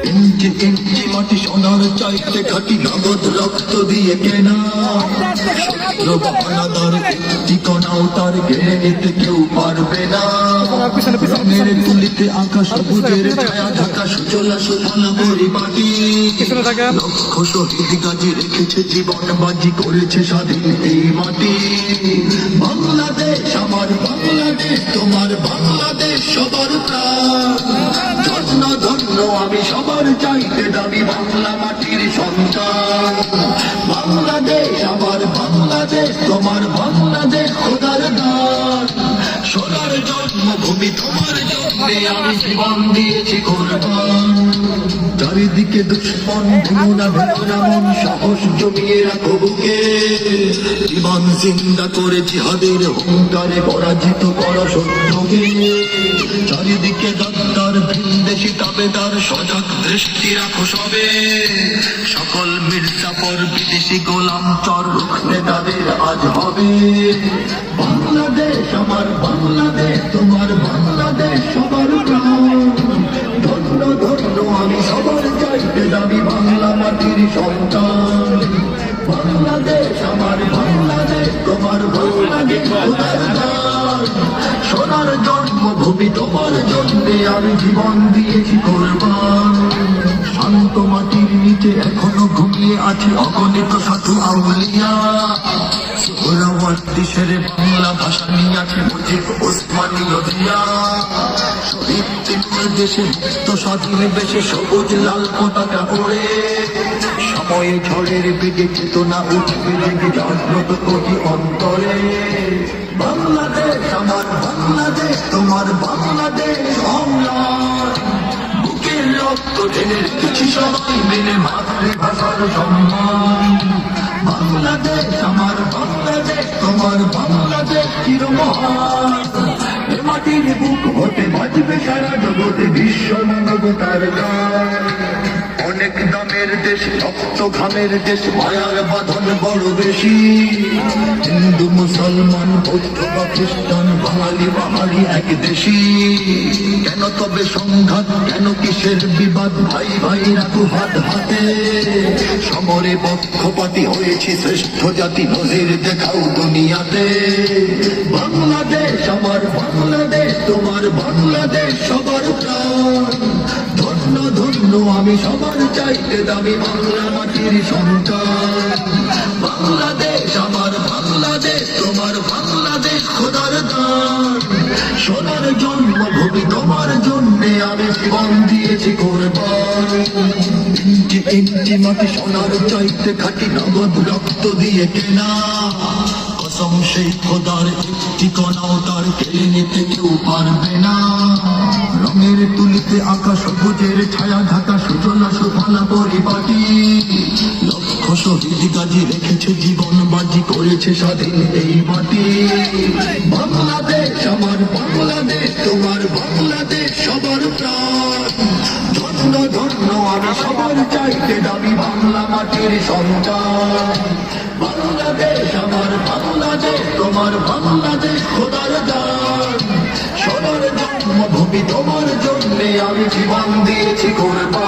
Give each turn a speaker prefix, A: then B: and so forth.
A: ইঞ্চি ইঞ্চি মাটি সোনার চাইতে খাটি নগদ রক্ত দিয়ে কেনা শত্রু বাহানাদার ঠিকানাও তার ঘেরে নিতে কেউ পারবে না। রঙের তুলিতে আঁকা সবুজের ছায়া ঢাকা সুজলা সুফলা পরিপাটি লক্ষ শহীদ গাজী রেখেছে জীবন বাজি করেছে স্বাধীন এই মাটি। বাংলাদেশ আমার বাংলাদেশ তোমার বাংলাদেশ সবার প্রাণ। ধন্য ধন্য আমি সবার চাইতে দামি বাংলা মাটির সন্তান। বাংলাদেশ আমার বাংলাদেশ তোমার বাংলাদেশ খোদার দান। সোনার জন্মভূমি তোমার জন্যে আমি জীবন দিয়েছি কোরবান। চারিদিকে দুশ্মন ভেঙো না মন সাহস জমিয়ে রাখো বুকে। জীবন জিন্দা করে জিহাদের হুঙ্কারে পরাজিত করা শত্রুকে। চারিদিকে দত্তার ভিনদেশি তাবেদার সজাগ দৃষ্টি রাখো সবে। সকল মির্জাপর বিদেশি গোলাম চর রুখতে তাদের আজ হবে। বাংলাদেশ আমার বাংলাদেশ তোমার বাংলাদেশ সবার প্রাণ। ধন্য ধন্য আমি সবার চাইতে দাবি বাংলা মাটির সন্তান। বাংলাদেশ আমার বাংলাদেশ তোমার বাংলাদেশ খোদার দান। সোনার জন্মভূমি তোমার জন্যে আমি জীবন দিয়েছি কোরবান। শান্ত মাটির নিচে এখনো ঘুমিয়ে আছে অগণিত সাধু আউলিয়া। সোহরাওয়ার্দী শেরে বাংলা ভাষা নিয়ে আছে মুজিব ওসমানী নদিয়া। শহীদ তিমুর দেশে মুক্ত স্বাধীন বেশে সবুজ লাল পতাকা ওড়ে। সময়ে ঝড়ের বেগে চেতনা উঠবে জেগে জাগ্রত কোটি অন্তরে। বাংলাদেশ আমার বাংলাদেশ তোমার বাংলাদেশ অম্লান। বুকের রক্ত ঢেলে রেখেছি সবাই মেনে মাতৃভাষার সম্মান। বাংলাদেশ আমার বাংলাদেশ তোমার বাংলাদেশ চিরমহান। এ মাটির বুক হতে বাজবে সারা জগতে বিশ্ব মানবতার গান। অনেক দামের দেশ রক্ত ঘামের দেশ মায়ার বাঁধন বড় বেশি। হিন্দু মুসলমান বৌদ্ধ বা খ্রিস্টান বাঙালি বাঙালি এক দেশি। কেন তবে সংঘাত কেন কিসের বিবাদ ভাই ভাই রাখু হাত হাতে। সমরে পক্ষপাতী হয়েছি শ্রেষ্ঠ জাতি নজির দেখাও দুনিয়াতে। বাংলাদেশ আমার বাংলাদেশ তোমার বাংলাদেশ সবার প্রাণ। ধন্য ধন্য আমি সবার চাইতে দামি বাংলা মাটির সন্তান। বাংলাদেশ আমার বাংলাদেশ তোমার বাংলাদেশ খোদার দান। সোনার জন্মভূমি তোমার জন্যে আমি জীবন দিয়েছি কোরবান। ইঞ্চি ইঞ্চি মাটি সোনার চাইতে খাটি নগদ রক্ত দিয়ে কেনা। কসম সেই খোদার একটি কণাও তার কেড়ে নিতে কেউ পারবে না। রঙের তুলিতে আঁকা সবুজের ছায়া ঢাকা সুজলা সুফলা পরিপাটি লক্ষ শহীদ গাজী রেখেছে জীবন বাজি করেছে স্বাধীন এই মাটি। বাংলাদেশ আমার বাংলাদেশ তোমার বাংলাদেশ সবার প্রাণ। ধন্য ধন্য আমি সবার চাইতে দাবি বাংলা মাটির সন্তান। বাংলাদেশ আমার বাংলাদেশ তোমার বাংলাদেশ খোদার দান। সোনার জন্মভূমি তোমার জন্যে আমি জীবন দিয়েছি কোরবান।